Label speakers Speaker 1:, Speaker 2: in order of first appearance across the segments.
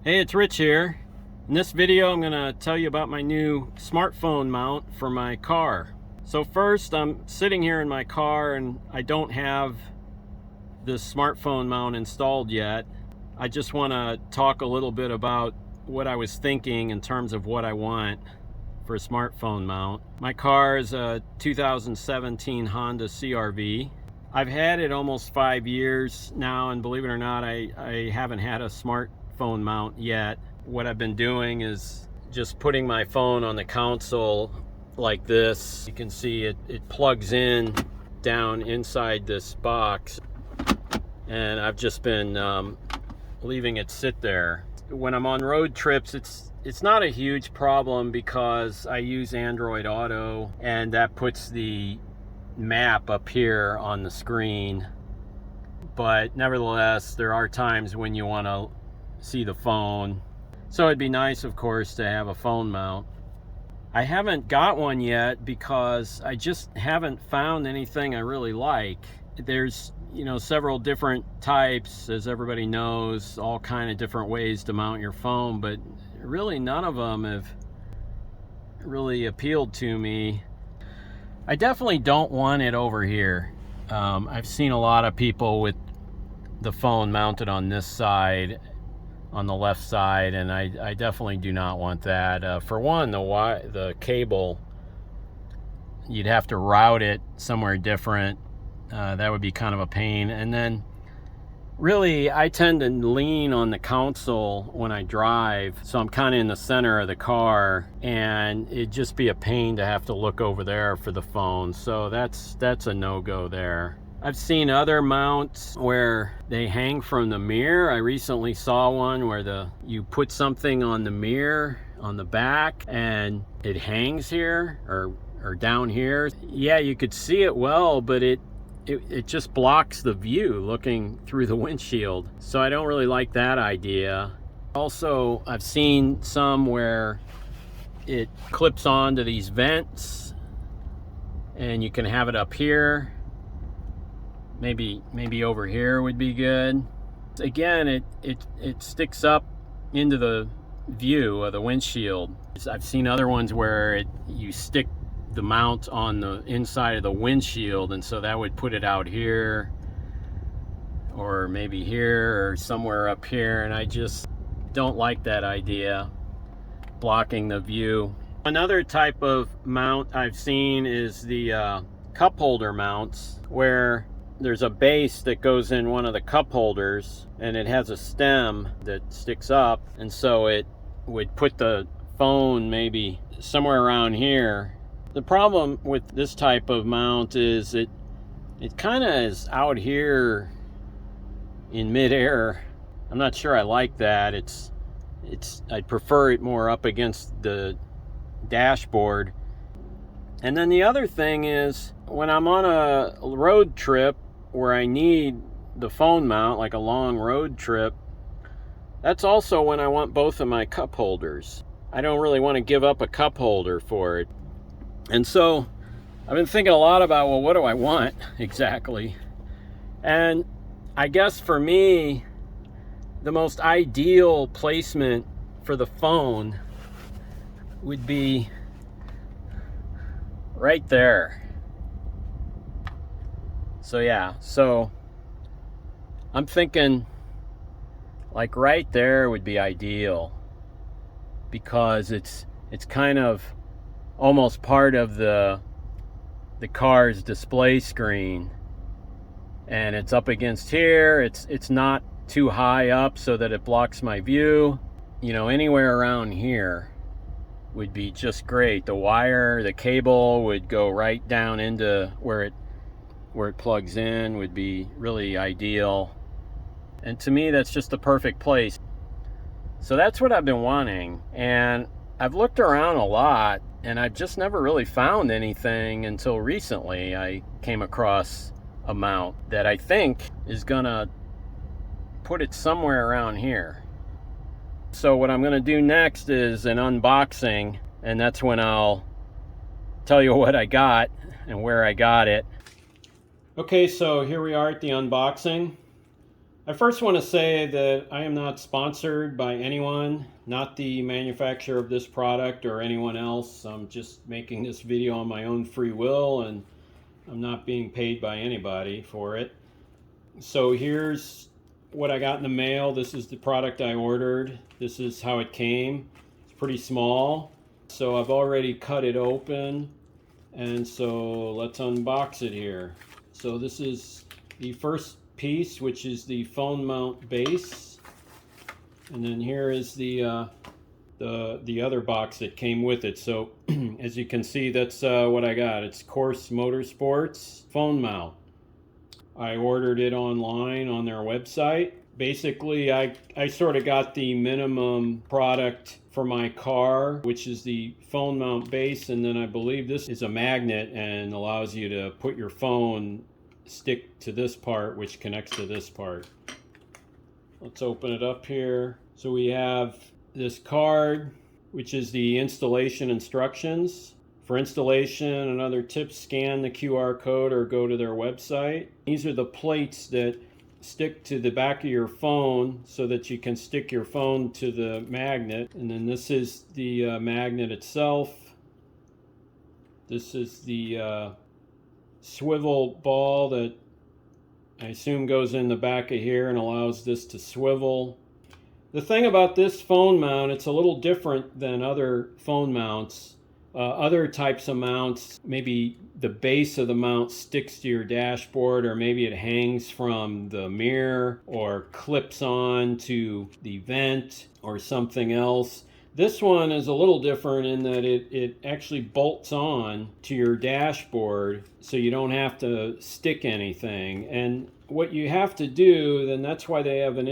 Speaker 1: Hey, it's Rich here. In this video, I'm going to tell you about my new smartphone mount for my car. So first, I'm sitting here in my car and I don't have this smartphone mount installed yet. I just want to talk a little bit about what I was thinking in terms of what I want for a smartphone mount. My car is a 2017 Honda CR-V. I've had it almost 5 years now, and believe it or not, I haven't had a smartphone mount yet. What I've been doing is just putting my phone on the console like this. You can see it plugs in down inside this box, and I've just been leaving it sit there. When I'm on road trips, it's not a huge problem because I use Android Auto, and that puts the map up here on the screen. But nevertheless, there are times when you want to see the phone. So it'd be nice, of course, to have a phone mount. I haven't got one yet because I just haven't found anything I really like. There's, several different types, as everybody knows, all kind of different ways to mount your phone, but really none of them have really appealed to me. I definitely don't want it over here. I've seen a lot of people with the phone mounted on this side, on the left side, and I definitely do not want that. For one, the cable, you'd have to route it somewhere different. That would be kind of a pain. And then really, I tend to lean on the console when I drive, so I'm kind of in the center of the car, and it'd just be a pain to have to look over there for the phone. So that's a no-go there. I've seen other mounts where they hang from the mirror. I recently saw one where you put something on the mirror on the back and it hangs here or down here. Yeah, you could see it well, but it just blocks the view looking through the windshield. So I don't really like that idea. Also, I've seen some where it clips onto these vents and you can have it up here. Maybe over here would be good. Again, it sticks up into the view of the windshield. I've seen other ones where you stick the mount on the inside of the windshield, and so that would put it out here or maybe here or somewhere up here, and I just don't like that idea, blocking the view. Another type of mount I've seen is the cup holder mounts, where there's a base that goes in one of the cup holders and it has a stem that sticks up, and so it would put the phone maybe somewhere around here. The problem with this type of mount is it kind of is out here in midair. I'm not sure I like that. I'd prefer it more up against the dashboard. And then the other thing is, when I'm on a road trip where I need the phone mount, like a long road trip, that's also when I want both of my cup holders. I don't really want to give up a cup holder for it. And so I've been thinking a lot about, well, what do I want exactly? And I guess for me, the most ideal placement for the phone would be right there. So yeah, so I'm thinking like right there would be ideal, because it's kind of almost part of the car's display screen, and it's up against here. It's not too high up so that it blocks my view. Anywhere around here would be just great. The cable would go right down into where it plugs in, would be really ideal. And to me, that's just the perfect place. So that's what I've been wanting. And I've looked around a lot, and I've just never really found anything until recently. I came across a mount that I think is gonna put it somewhere around here. So what I'm gonna do next is an unboxing, and that's when I'll tell you what I got and where I got it. Okay, so here we are at the unboxing. I first want to say that I am not sponsored by anyone, not the manufacturer of this product or anyone else. I'm just making this video on my own free will, and I'm not being paid by anybody for it. So here's what I got in the mail. This is the product I ordered. This is how it came. It's pretty small. So I've already cut it open, and so let's unbox it here. So this is the first piece, which is the phone mount base, and then here is the other box that came with it. So as you can see, that's what I got. It's Course Motorsports phone mount. I ordered it online on their website. Basically, I sort of got the minimum product for my car, which is the phone mount base, and then I believe this is a magnet and allows you to put your phone stick to this part, which connects to this part. Let's open it up here. So we have this card, which is the installation instructions. For installation and other tips, scan the QR code or go to their website. These are the plates that stick to the back of your phone so that you can stick your phone to the magnet. And then this is the magnet itself. This is the swivel ball that I assume goes in the back of here and allows this to swivel. The thing about this phone mount, it's a little different than other phone mounts. Other types of mounts, maybe the base of the mount sticks to your dashboard, or maybe it hangs from the mirror or clips on to the vent or something else. This one is a little different in that it actually bolts on to your dashboard, so you don't have to stick anything. And what you have to do, then that's why they have an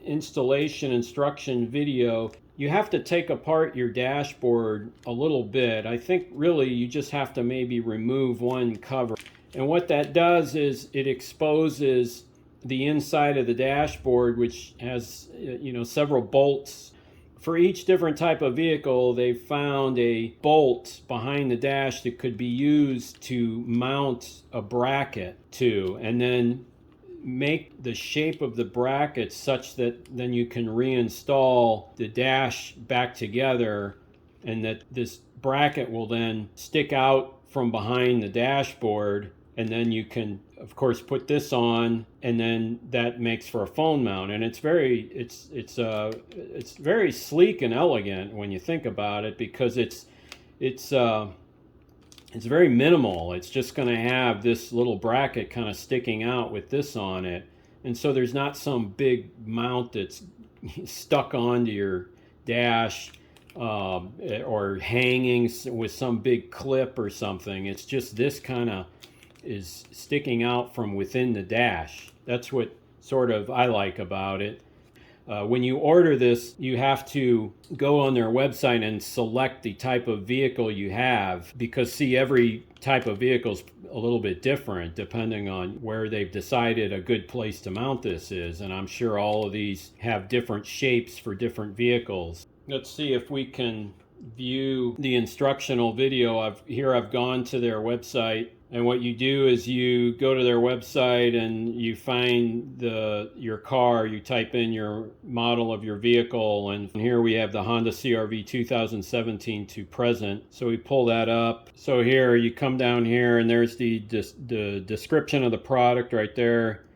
Speaker 1: installation instruction video. You have to take apart your dashboard a little bit. I think really you just have to maybe remove one cover. And what that does is it exposes the inside of the dashboard, which has several bolts. For each different type of vehicle, they've found a bolt behind the dash that could be used to mount a bracket to, and then make the shape of the bracket such that then you can reinstall the dash back together, and that this bracket will then stick out from behind the dashboard, and then you can of course put this on, and then that makes for a phone mount. And it's very sleek and elegant when you think about it, because it's very minimal. It's just going to have this little bracket kind of sticking out with this on it, and so there's not some big mount that's stuck onto your dash or hanging with some big clip or something. It's just this kind of is sticking out from within the dash. That's what sort of I like about it. When you order this, you have to go on their website and select the type of vehicle you have, because see, every type of vehicle is a little bit different depending on where they've decided a good place to mount this is, and I'm sure all of these have different shapes for different vehicles. Let's see if we can view the instructional video. I've gone to their website, and what you do is you go to their website and you find your car, you type in your model of your vehicle, and here we have the Honda CR-V 2017 to present. So we pull that up. So here you come down here and there's the description of the product right there.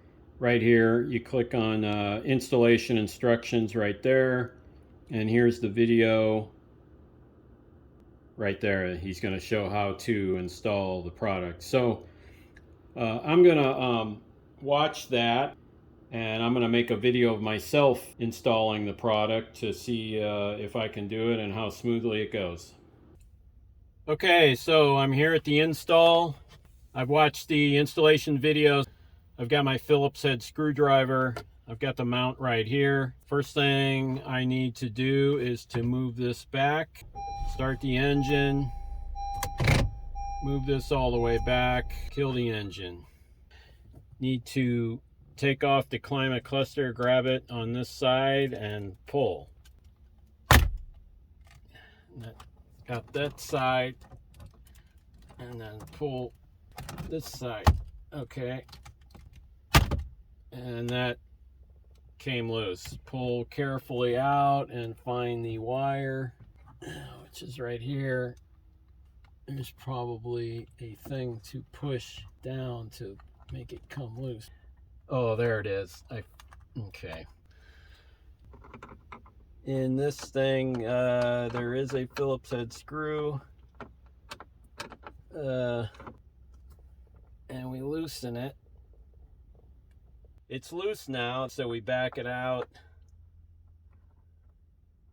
Speaker 1: Right here you click on installation instructions right there, and here's the video. Right there, he's going to show how to install the product. So I'm going to watch that, and I'm going to make a video of myself installing the product to see if I can do it and how smoothly it goes. Okay, so I'm here at the install. I've watched the installation videos. I've got my Phillips head screwdriver. I've got the mount right here. First thing I need to do is to move this back. Start the engine, move this all the way back, kill the engine. Need to take off the climate cluster, grab it on this side and pull. Got that side, and then pull this side. Okay. And that came loose. Pull carefully out and find the wire, which is right here. There's probably a thing to push down to make it come loose. Oh, there it is. Okay. In this thing, there is a Phillips head screw. And we loosen it. It's loose now, so we back it out.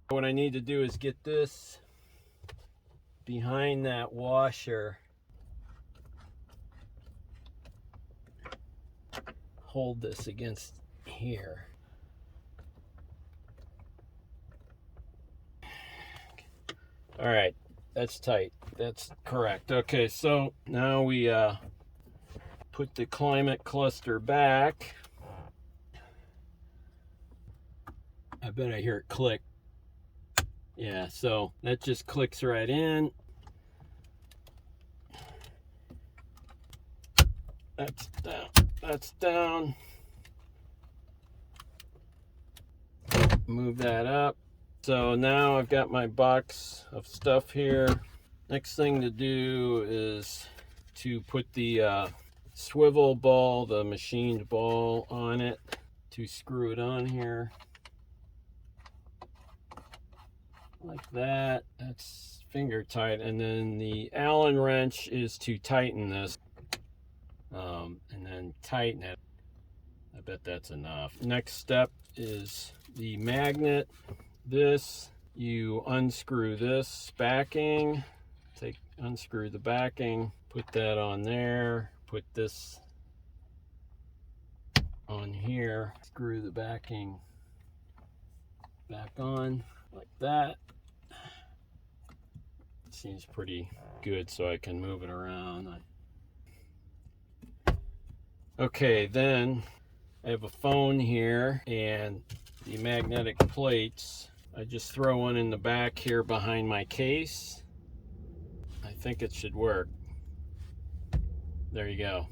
Speaker 1: What I need to do is get this behind that washer. Hold this against here. All right, that's tight. That's correct. Okay, so now we put the climate cluster back. I bet I hear it click. Yeah, so that just clicks right in. That's down. That's down. Move that up. So now I've got my box of stuff here. Next thing to do is to put the swivel ball, the machined ball, on it, to screw it on here. Like that. That's finger tight. And then the Allen wrench is to tighten this. And then tighten it. I bet that's enough. Next step is the magnet. This, you unscrew this backing, unscrew the backing, put that on there, put this on here, screw the backing back on like that. It seems pretty good, so I can move it around. Okay, then I have a phone here and the magnetic plates. I just throw one in the back here behind my case. I think it should work. There you go.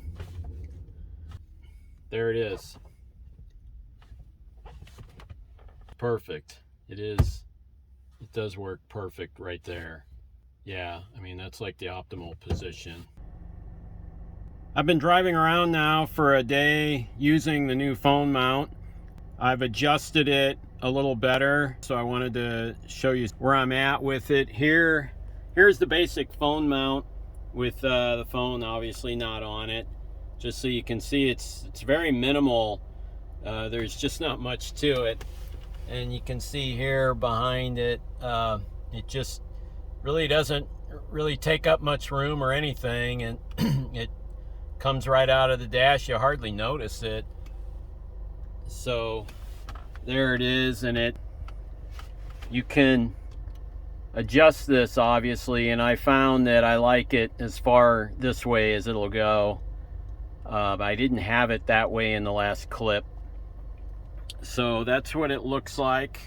Speaker 1: There it is. Perfect. It is. It does work perfect right there. Yeah, I mean, that's like the optimal position. I've been driving around now for a day using the new phone mount. I've adjusted it a little better, so I wanted to show you where I'm at with it. Here's the basic phone mount with the phone obviously not on it. Just so you can see, it's very minimal. There's just not much to it. And you can see here behind it, it just really doesn't really take up much room or anything, and it comes right out of the dash. You hardly notice it. So there it is, and you can adjust this obviously, and I found that I like it as far this way as it'll go. I didn't have it that way in the last clip. So that's what it looks like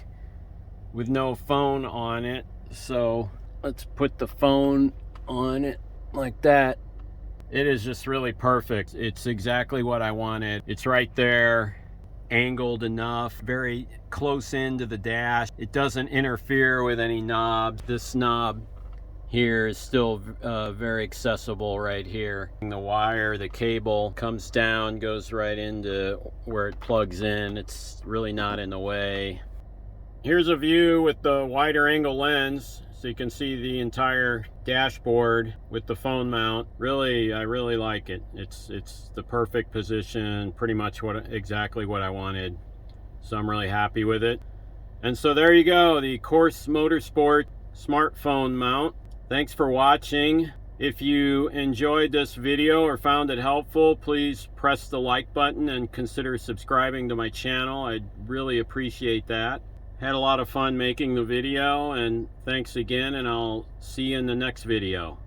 Speaker 1: with no phone on it. So let's put the phone on it like that. It is just really perfect. It's exactly what I wanted. It's right there, angled enough, very close into the dash. It doesn't interfere with any knobs. This knob here is still very accessible right here. The wire, the cable comes down, goes right into where it plugs in. It's really not in the way. Here's a view with the wider angle lens, so you can see the entire dashboard with the phone mount. Really, I really like it. It's the perfect position, pretty much exactly what I wanted. So I'm really happy with it. And so there you go, the Course Motorsport smartphone mount. Thanks for watching. If you enjoyed this video or found it helpful, please press the like button and consider subscribing to my channel. I'd really appreciate that. Had a lot of fun making the video, and thanks again, and I'll see you in the next video.